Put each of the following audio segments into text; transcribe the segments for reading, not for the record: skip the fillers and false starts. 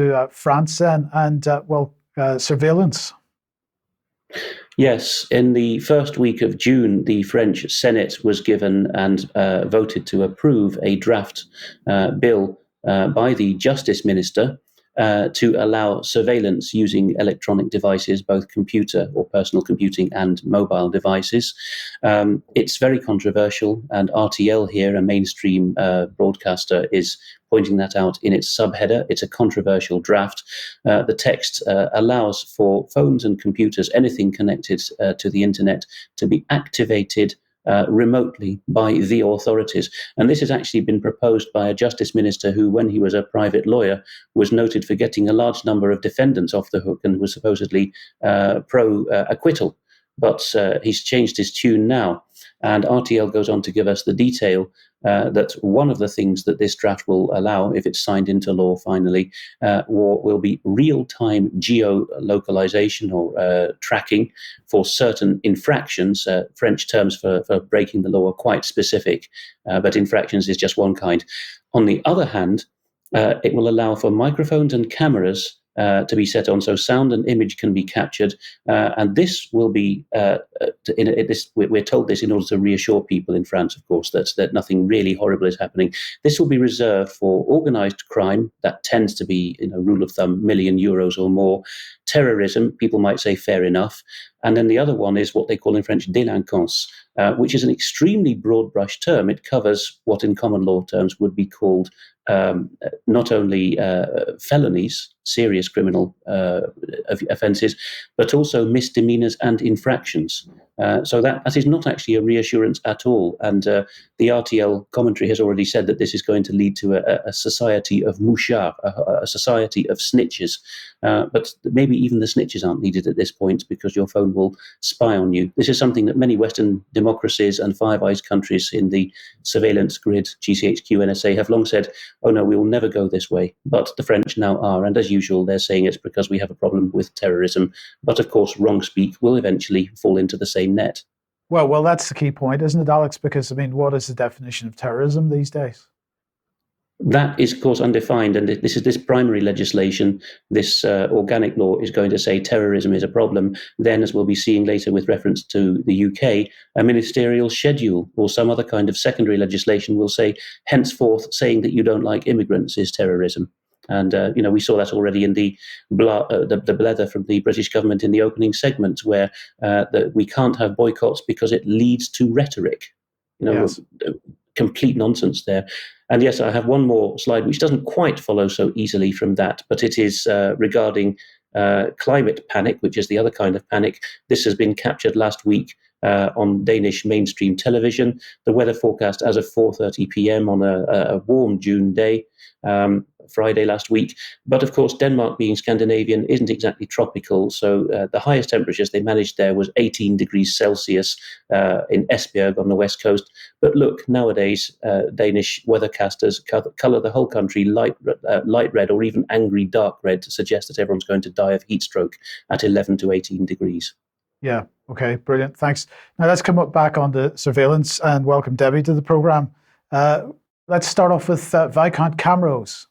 to France then, and surveillance. Yes, in the first week of June, the French Senate was given and voted to approve a draft bill by the Justice Minister to allow surveillance using electronic devices, both computer or personal computing and mobile devices. It's very controversial, and RTL here, a mainstream broadcaster, is pointing that out in its subheader. It's a controversial draft. The text allows for phones and computers, anything connected to the internet, to be activated remotely by the authorities. And this has actually been proposed by a justice minister who, when he was a private lawyer, was noted for getting a large number of defendants off the hook and was supposedly pro-acquittal. But he's changed his tune now. And RTL goes on to give us the detail that one of the things that this draft will allow, if it's signed into law finally, will be real-time geolocalization or tracking for certain infractions. French terms for breaking the law are quite specific, but infractions is just one kind. On the other hand, it will allow for microphones and cameras to be set on, so sound and image can be captured, and this will be. We're told this in order to reassure people in France, of course, that nothing really horrible is happening. This will be reserved for organised crime. That tends to be, rule of thumb, €1,000,000 or more. Terrorism, people might say fair enough. And then the other one is what they call in French délinquance, which is an extremely broad brush term. It covers what in common law terms would be called not only felonies, serious criminal offences, but also misdemeanors and infractions. So that is not actually a reassurance at all. And the RTL commentary has already said that this is going to lead to a society of mouchards, a society of snitches. But maybe even the snitches aren't needed at this point because your phone will spy on you. This is something that many Western democracies and Five Eyes countries in the surveillance grid, GCHQ, NSA, have long said, oh no, we will never go this way. But the French now are, and as usual, they're saying it's because we have a problem with terrorism. But of course, wrong speak will eventually fall into the same net. Well, that's the key point, isn't it, Alex? Because, what is the definition of terrorism these days? That is, of course, undefined, and this primary legislation, this organic law, is going to say terrorism is a problem. Then, as we'll be seeing later with reference to the UK, a ministerial schedule or some other kind of secondary legislation will say, henceforth, saying that you don't like immigrants is terrorism. And, we saw that already in the blether from the British government in the opening segment, where we can't have boycotts because it leads to rhetoric. Yes. Complete nonsense there. And yes, I have one more slide which doesn't quite follow so easily from that, but it is regarding climate panic, which is the other kind of panic. This has been captured last week on Danish mainstream television. The weather forecast as of 4:30 p.m. on a warm June day, Friday last week. But of course, Denmark being Scandinavian isn't exactly tropical. So the highest temperatures they managed there was 18 degrees Celsius in Esbjerg on the west coast. But look, nowadays, Danish weathercasters color the whole country light red or even angry dark red to suggest that everyone's going to die of heat stroke at 11 to 18 degrees. Yeah. Okay. Brilliant. Thanks. Now let's come back on to surveillance and welcome Debbie to the program. Let's start off with Viscount Camrose.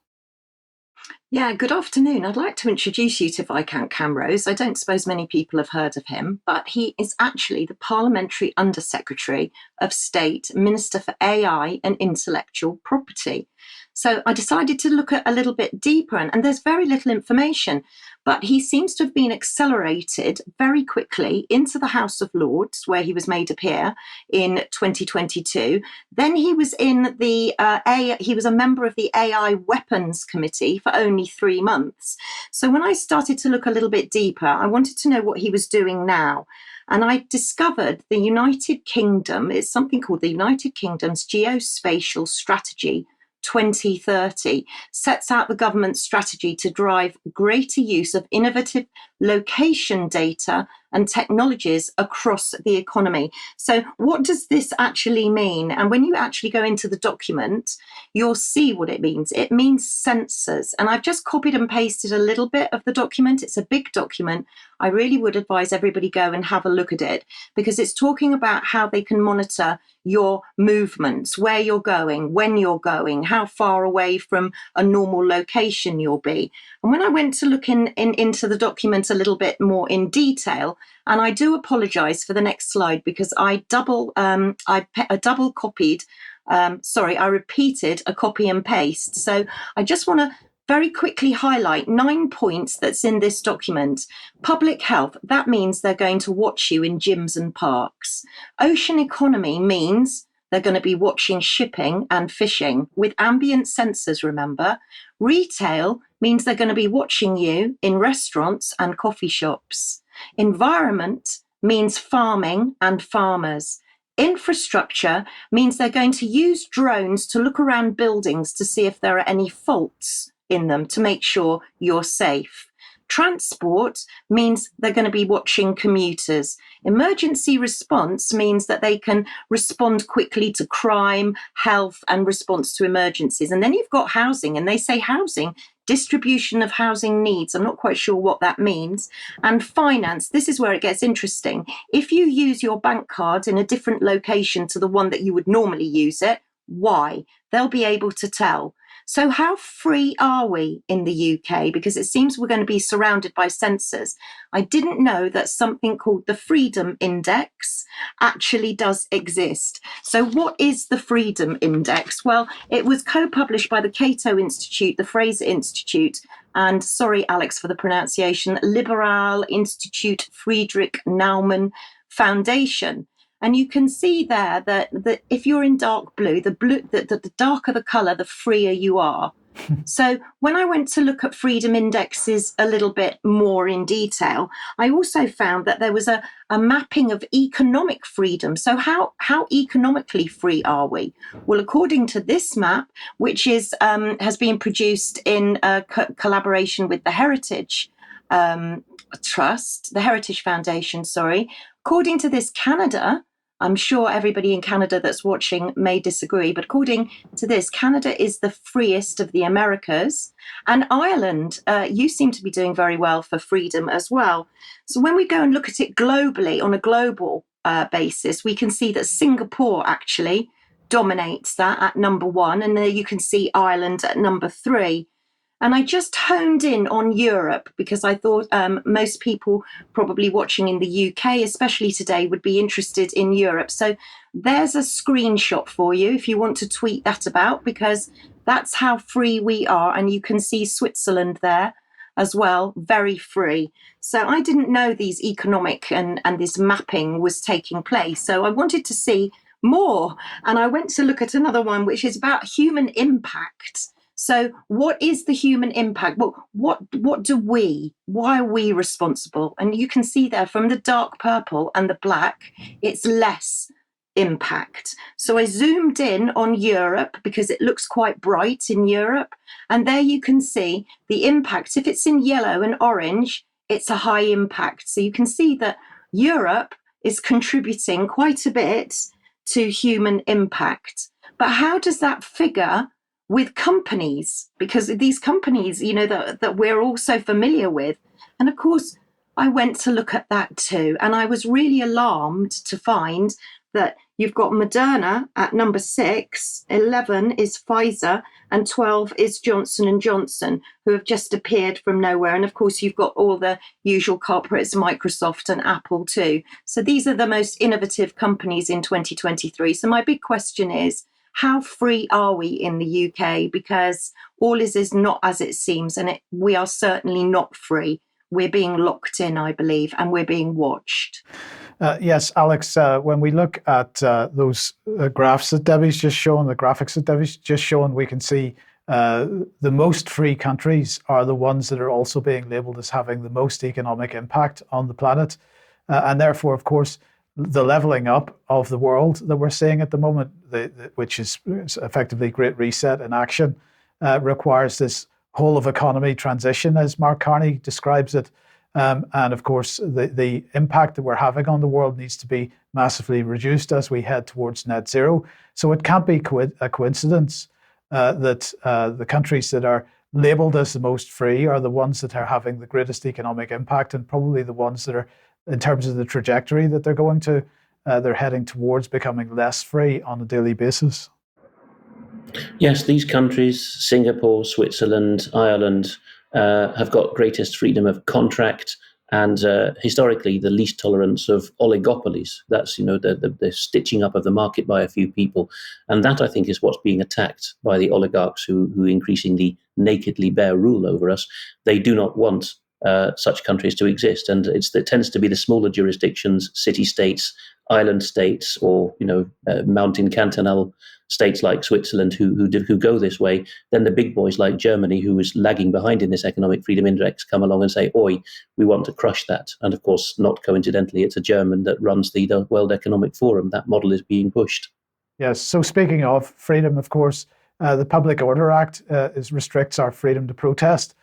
Yeah, good afternoon. I'd like to introduce you to Viscount Camrose. I don't suppose many people have heard of him, but he is actually the Parliamentary Undersecretary of State, Minister for AI and Intellectual Property. So I decided to look at a little bit deeper, and there's very little information, but he seems to have been accelerated very quickly into the House of Lords, where he was made a peer in 2022. Then he was in he was a member of the AI Weapons Committee for only 3 months. So when I started to look a little bit deeper, I wanted to know what he was doing now. And I discovered the United Kingdom is something called the United Kingdom's Geospatial Strategy 2030 sets out the government's strategy to drive greater use of innovative location data and technologies across the economy. So what does this actually mean? And when you actually go into the document, you'll see what it means. It means sensors. And I've just copied and pasted a little bit of the document. It's a big document. I really would advise everybody go and have a look at it, because it's talking about how they can monitor your movements, where you're going, when you're going, how far away from a normal location you'll be. And when I went to look into the document a little bit more in detail, and I do apologise for the next slide because I repeated a copy and paste. So I just want to very quickly highlight 9 points that's in this document. Public health, that means they're going to watch you in gyms and parks. Ocean economy means they're going to be watching shipping and fishing with ambient sensors, remember. Retail means they're going to be watching you in restaurants and coffee shops. Environment means farming and farmers. Infrastructure means they're going to use drones to look around buildings to see if there are any faults in them to make sure you're safe. Transport means they're going to be watching commuters. Emergency response means that they can respond quickly to crime, health, and response to emergencies. And then you've got housing, and they say housing, distribution of housing needs. I'm not quite sure what that means. And finance, this is where it gets interesting. If you use your bank card in a different location to the one that you would normally use it, why? They'll be able to tell. So how free are we in the UK? Because it seems we're going to be surrounded by sensors. I didn't know that something called the Freedom Index actually does exist. So what is the Freedom Index? Well, it was co-published by the Cato Institute, the Fraser Institute, and sorry, Alex, for the pronunciation, Liberal Institute Friedrich Naumann Foundation. And you can see there that if you're in dark blue, the darker the colour, the freer you are. So when I went to look at freedom indexes a little bit more in detail, I also found that there was a mapping of economic freedom. So how economically free are we? Well, according to this map, which is has been produced in collaboration with the Heritage Trust, the Heritage Foundation, sorry. According to this, Canada, I'm sure everybody in Canada that's watching may disagree, but according to this, Canada is the freest of the Americas. And Ireland, you seem to be doing very well for freedom as well. So when we go and look at it globally, on a global basis, we can see that Singapore actually dominates that at number 1. And there you can see Ireland at number 3. And I just honed in on Europe because I thought most people probably watching in the UK, especially today, would be interested in Europe. So there's a screenshot for you if you want to tweet that about, because that's how free we are. And you can see Switzerland there as well, very free. So I didn't know these economic and this mapping was taking place. So I wanted to see more. And I went to look at another one, which is about human impact. So what is the human impact? Well, why are we responsible? And you can see there from the dark purple and the black, it's less impact. So I zoomed in on Europe because it looks quite bright in Europe. And there you can see the impact. If it's in yellow and orange, it's a high impact. So you can see that Europe is contributing quite a bit to human impact. But how does that figure with companies? Because these companies, you know, that we're all so familiar with. And of course, I went to look at that too. And I was really alarmed to find that you've got Moderna at number 6, 11 is Pfizer, and 12 is Johnson & Johnson, who have just appeared from nowhere. And of course, you've got all the usual culprits, Microsoft and Apple too. So these are the most innovative companies in 2023. So my big question is, how free are we in the UK? Because all is not as it seems, and we are certainly not free. We're being locked in, I believe, and we're being watched. Yes, Alex, when we look at those graphs that Debbie's just shown, the graphics that Debbie's just shown, we can see the most free countries are the ones that are also being labelled as having the most economic impact on the planet. And therefore, of course, the levelling up of the world that we're seeing at the moment, which is effectively Great Reset in action, requires this whole of economy transition, as Mark Carney describes it. And of course, the impact that we're having on the world needs to be massively reduced as we head towards net zero. So it can't be a coincidence that the countries that are labeled as the most free are the ones that are having the greatest economic impact, and probably the ones that are, in terms of the trajectory that they're going to, they're heading towards becoming less free on a daily basis. Yes, these countries, Singapore, Switzerland, Ireland, have got greatest freedom of contract and historically the least tolerance of oligopolies. That's the stitching up of the market by a few people, and that I think is what's being attacked by the oligarchs who increasingly nakedly bear rule over us. They do not want such countries to exist, and it tends to be the smaller jurisdictions, city-states, island states, or mountain cantonal states like Switzerland who go this way. Then the big boys like Germany, who is lagging behind in this economic freedom index, come along and say, "Oi, we want to crush that." And of course, not coincidentally, it's a German that runs the World Economic Forum. That model is being pushed. Yes. So speaking of freedom, of course, the Public Order Act restricts our freedom to protest.